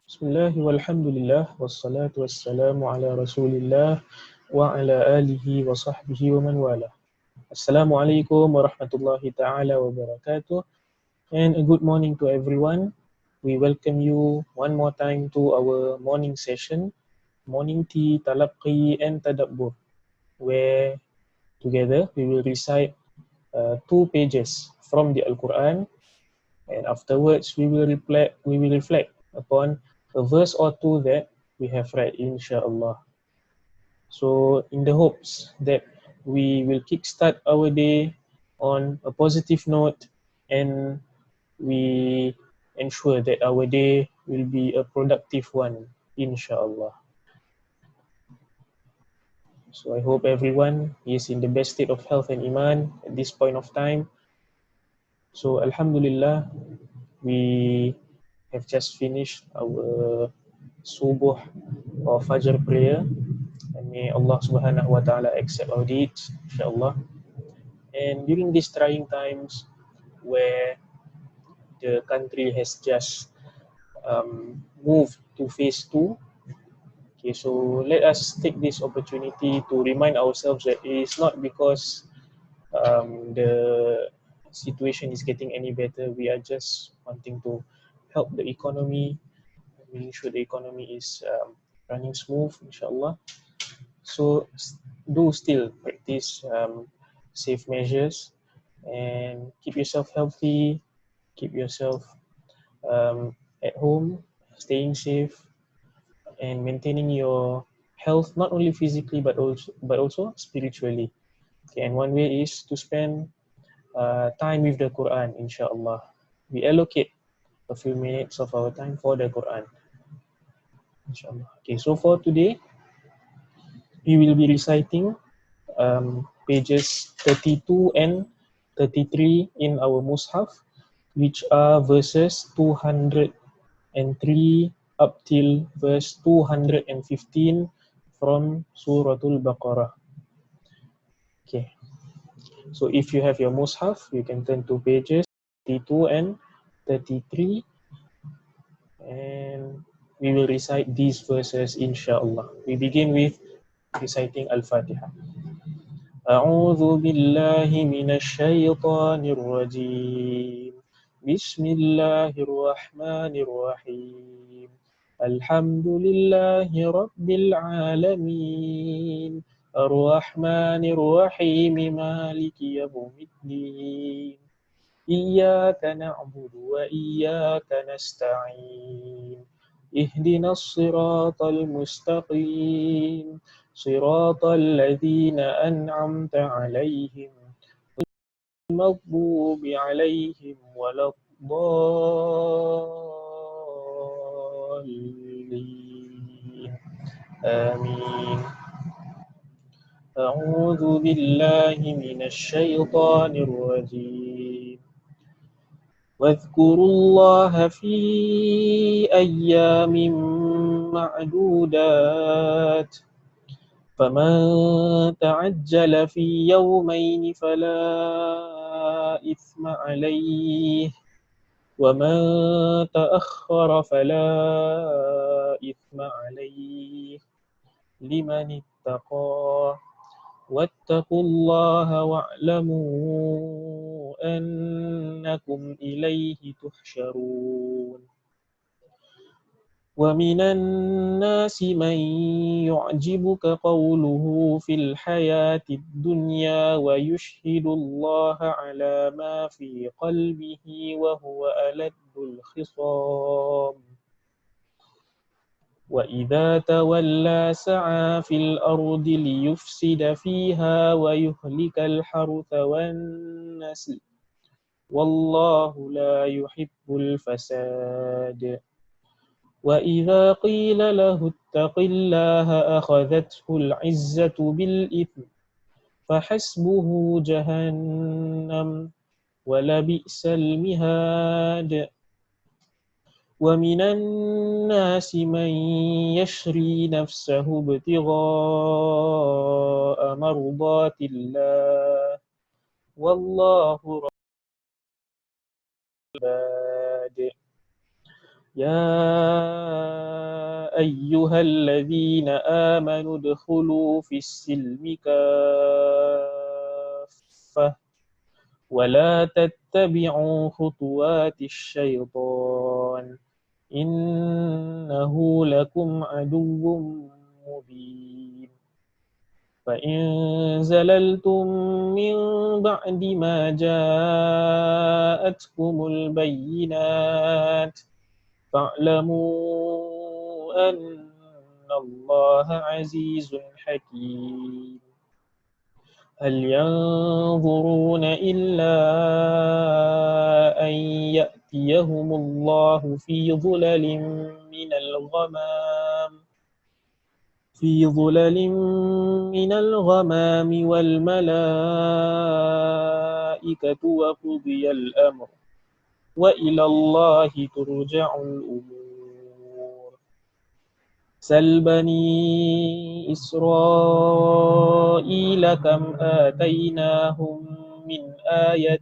Bismillah walhamdulillah wassalatu wassalamu ala rasulillah wa ala alihi wa sahbihi wa man wala. Assalamualaikum warahmatullahi ta'ala wabarakatuh, and a good morning to everyone. We welcome you one more time to our morning session, Morning Tea, Talaqqi and Tadabbur, where together we will recite 2 pages from the Al-Quran, and afterwards we will reflect upon a verse or two that we have read, inshallah. So in the hopes that we will kickstart our day on a positive note, and we ensure that our day will be a productive one, inshallah. So I hope everyone is in the best state of health and iman at this point of time. So alhamdulillah, we have just finished our subuh or fajr prayer, and may Allah subhanahu wa ta'ala accept our deeds, inshallah. And during these trying times where the country has just moved to phase 2, okay, so let us take this opportunity to remind ourselves that it is not because the situation is getting any better. We are just wanting to help the economy, making sure the economy is running smooth, inshallah. So do still practice safe measures and keep yourself healthy, keep yourself at home, staying safe, and maintaining your health, not only physically but also spiritually. Okay, and one way is to spend time with the Quran, inshallah. We allocate a few minutes of our time for the Quran, inshallah. Okay, so for today, we will be reciting pages 32 and 33 in our Mus'haf, which are verses 203 up till verse 215 from Surah Al-Baqarah. Okay, so if you have your Mus'haf, you can turn to pages 32 and 33, and we will recite these verses, inshallah. We begin with reciting Al-Fatiha. أعوذ بالله من الشيطان الرجيم. بسم الله الرحمن الرحيم. الحمد لله رب العالمين. الرحمن الرحيم مالك يوم الدين. إياك نعبد وإياك نستعين. اهدنا الصراط المستقيم. صراط الذين أنعمت عليهم المغضوب عليهم ولا الضالين. آمين. أعوذ بالله من الشيطان الرجيم. واذكروا الله في أيام معدودات. فمن تعجل في يومين فلا إثم عليه، ومن تأخر فلا إثم عليه، لمن اتقى. واتقوا الله واعلموا أنكم إليه تحشرون. ومن الناس من يعجبك قوله في الحياة الدنيا ويشهد الله على ما في قلبه وهو ألد الخصام. وإذا تولى سعى في الأرض ليفسد فيها ويهلك الحرث والنسل، والله لا يحب الفساد. وإذا قيل له اتق الله أخذته العزة بالإثم فحسبه جهنم ولبئس المهاد. ومن الناس من يشري نفسه ابتغاء مرضات الله والله رب العباد. يا أيها الذين آمنوا ادخلوا في السلم كافة ولا تتبعوا خطوات الشيطان إنه لكم عدو مبين فإن زللتم من بعد ما جاءتكم البينات فاعلموا أن الله عزيز حكيم هل ينظرون إلا أن يأتيهم الله في ظلل من الغمام والملائكة وقضي الأمر وإلى الله ترجع الأمور سل بني إسرائيل كم آتيناهم من آية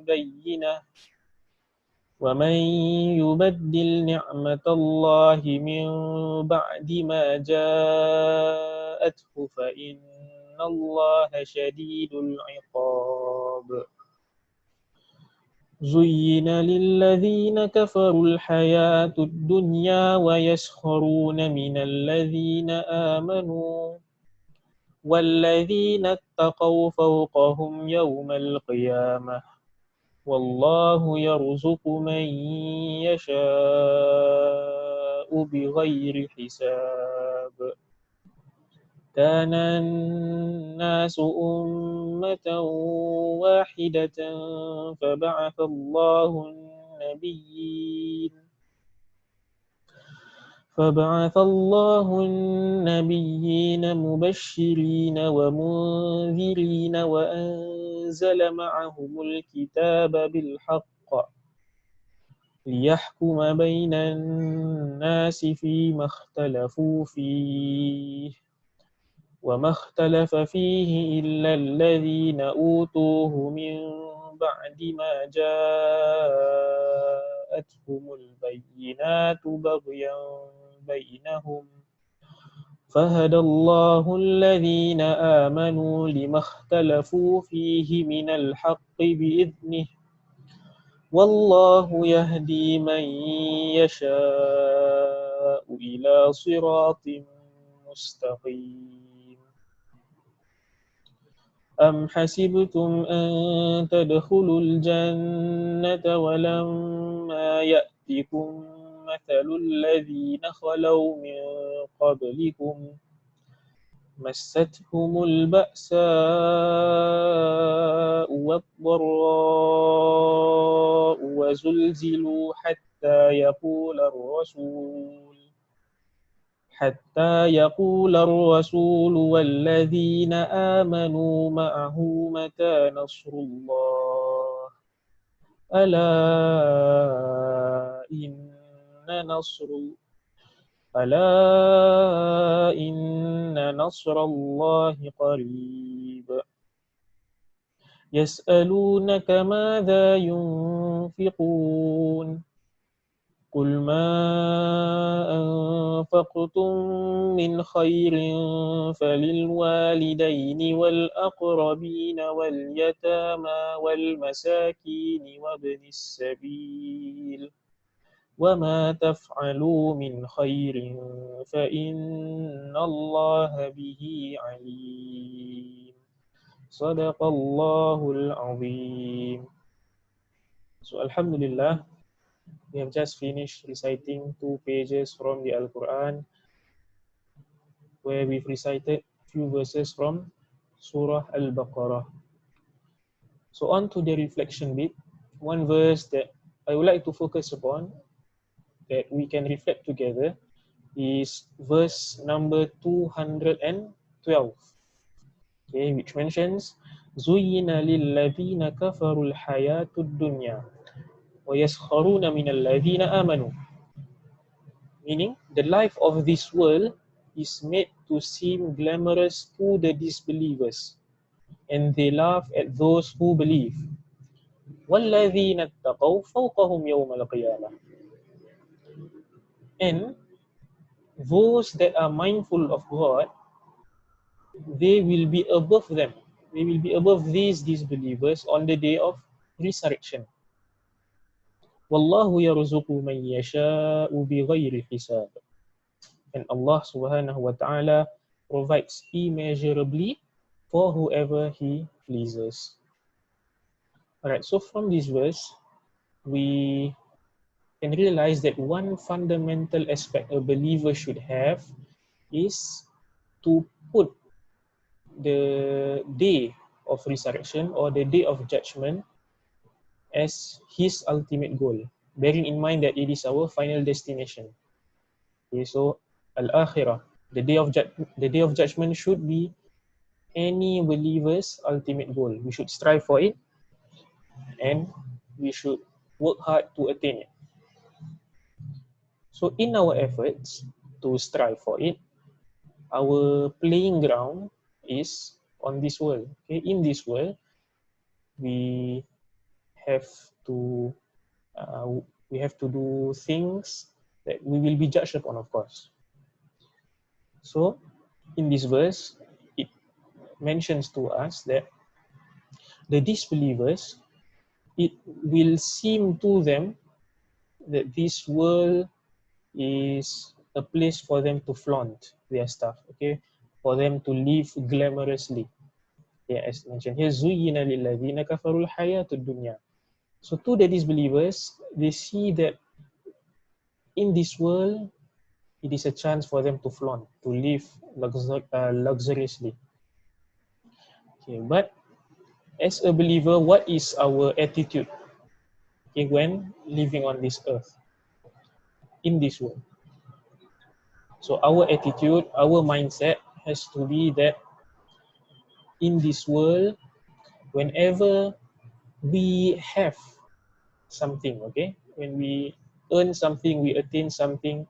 بينة ومن يبدل نعمة الله من بعد ما جاءته فإن الله شديد العقاب زين للذين كفروا الحياة الدنيا ويسخرون من الذين آمنوا والذين اتقوا فوقهم يوم القيامة والله يرزق من يشاء بغير حساب كان الناس أمة واحدة فبعث الله النبيين مبشرين ومنذرين وأنزل معهم الكتاب بالحق ليحكم بين الناس فيما اختلفوا فيه وما اختلف فيه إلا الذين أوتوه من بعد ما جاءتهم البينات بغيا بينهم فهدى الله الذين آمنوا لما اختلفوا فيه من الحق بإذنه والله يهدي من يشاء إلى صراط مستقيم أم حسبتم أن تدخلوا الجنة ولما يأتكم مثل الذين خلوا من قبلكم مستهم البأساء والضراء وزلزلوا حتى يقول الرسول والذين آمنوا معه متى نصر الله ألا إن نصر الله قريب يسألونك ماذا ينفقون قل ما أنفقتم من خير فللوالدين والأقربين واليتامى والمساكين وابن السبيل وما تفعلوا من خير فإن الله به عليم صدق الله العظيم. So Alhamdulillah, we have just finished reciting 2 pages from the Al-Quran, where we've recited few verses from Surah Al-Baqarah. So on to the reflection bit, one verse that I would like to focus upon, that we can reflect together, is verse number 212, okay, which mentions زُيِّنَ لِلَّذِينَ كَفَرُوا الْحَيَاةُ الدُّنْيَا وَيَسْخَرُونَ مِنَ الَّذِينَ آمَنُوا, meaning the life of this world is made to seem glamorous to the disbelievers, and they laugh at those who believe. وَالَّذِينَ اتَّقَوْا فَوْقَهُمْ يَوْمَ الْقِيَامَةِ, And those that are mindful of God, they will be above them. They will be above these disbelievers on the day of resurrection. Wallahu yarzuqu man yasha'u bighairi hisab. And Allah subhanahu wa ta'ala provides immeasurably for whoever He pleases. Alright, so from this verse, we can realize that one fundamental aspect a believer should have is to put the day of resurrection or the day of judgment as his ultimate goal, bearing in mind that it is our final destination. Okay, so al-akhirah, the day of judgment should be any believer's ultimate goal. We should strive for it and we should work hard to attain it. So in our efforts to strive for it, our playing ground is on this world. Okay, in this world, we have to we have to do things that we will be judged upon, of course. So in this verse, it mentions to us that the disbelievers, it will seem to them that this world is a place for them to flaunt their stuff, okay, for them to live glamorously. Yeah, as mentioned here, زُيِّنَ لِلَّذِينَ كَفَرُوا الْحَيَاةُ الدُّنْيَا. So to the disbelievers, they see that in this world, it is a chance for them to flaunt, to live luxuriously. Okay, but as a believer, what is our attitude, okay, when living on this earth, in this world? So our attitude, our mindset has to be that in this world, whenever we have something, okay, when we earn something, we attain something,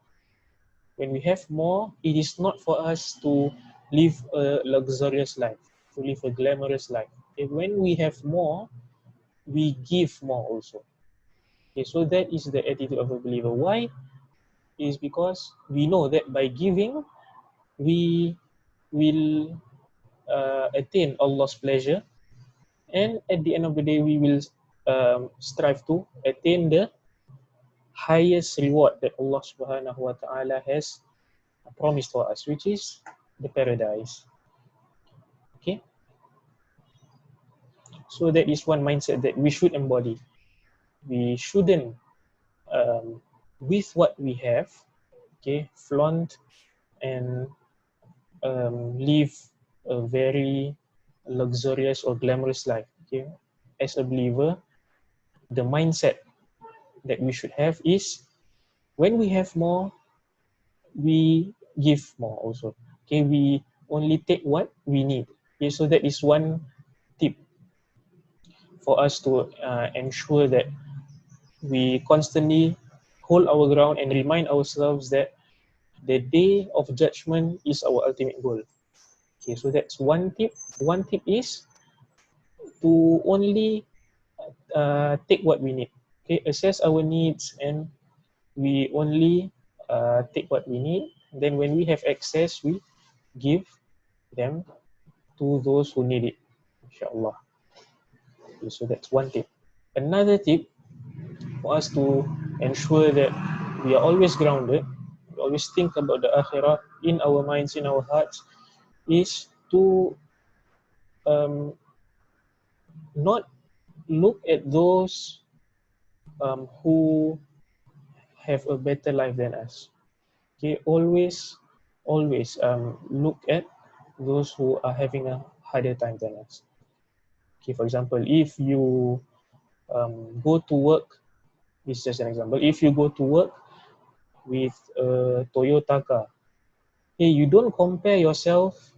when we have more, it is not for us to live a luxurious life, to live a glamorous life. Okay, when we have more, we give more also. Okay, so that is the attitude of a believer. Why? Is because we know that by giving, we will attain Allah's pleasure, and at the end of the day, we will strive to attain the highest reward that Allah subhanahu wa ta'ala has promised for us, which is the paradise. Okay, so that is one mindset that we should embody. We shouldn't, with what we have, okay, flaunt and live a very luxurious or glamorous life. Okay, as a believer, the mindset that we should have is when we have more, we give more also. Okay, we only take what we need. Okay, so that is one tip for us to ensure that we constantly hold our ground and remind ourselves that the day of judgment is our ultimate goal. Okay, so that's one tip. One tip is to only take what we need. Okay, assess our needs and we only take what we need. Then when we have excess, we give them to those who need it, inshallah. Okay, so that's one tip. Another tip for us to ensure that we are always grounded, we always think about the akhirah in our minds, in our hearts, is to not look at those who have a better life than us. Okay, always look at those who are having a harder time than us. Okay, for example, if you go to work, this is just an example. If you go to work with a Toyota car, okay, you don't compare yourself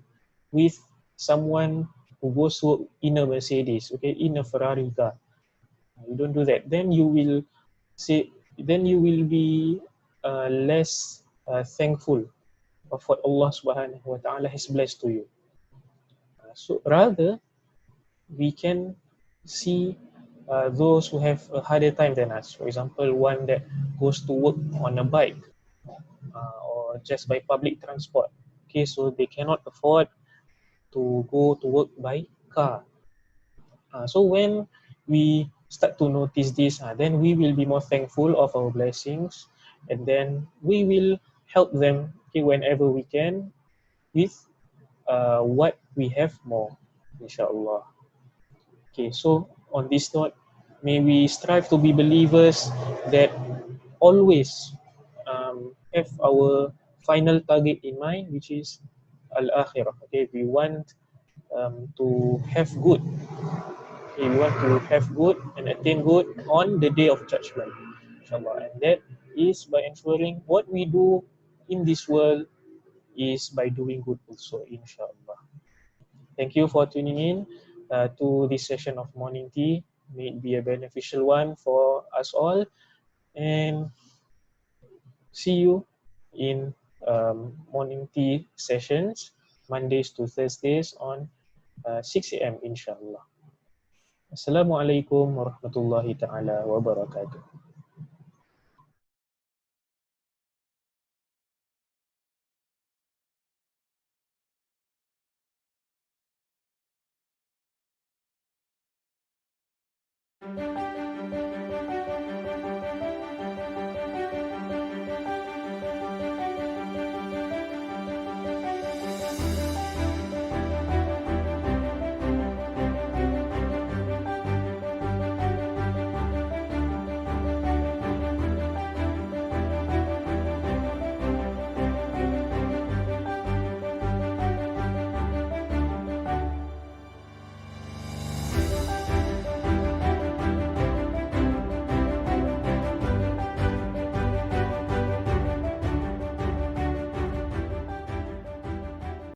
with someone who goes to work in a Mercedes, okay, in a Ferrari car. You don't do that. Then you will be less thankful of what Allah subhanahu wa ta'ala has blessed to you. So rather, we can see those who have a harder time than us. For example, one that goes to work on a bike. or just by public transport. Okay, so they cannot afford to go to work by car. So when we start to notice this, then we will be more thankful of our blessings, and then we will help them, okay, whenever we can with what we have more, inshallah. Okay, so on this note, may we strive to be believers that always have our final target in mind, which is al-akhirah. Okay, we want to have good. Okay, we want to have good and attain good on the day of judgment, inshallah. And that is by ensuring what we do in this world is by doing good also, inshallah. Thank you for tuning in to this session of Morning Tea. May it be a beneficial one for us all. And see you in Morning Tea sessions, Mondays to Thursdays on 6 a.m. inshallah. Assalamualaikum warahmatullahi ta'ala wabarakatuh.